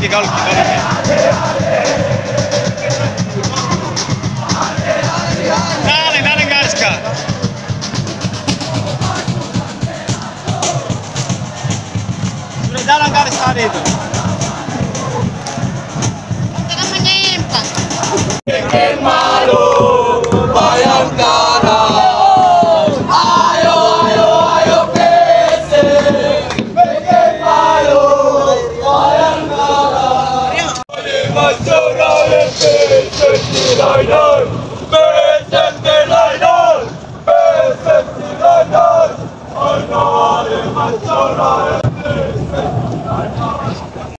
Galki. Dale, Gaska. Sudah jalan garis tadi itu. Kita menyimpan. Bikin malu Bayangkara. Ayo PC. Bikin malu Bayangkara. Nasional FC Layar. PSM Layar. PSM Layar. Nasional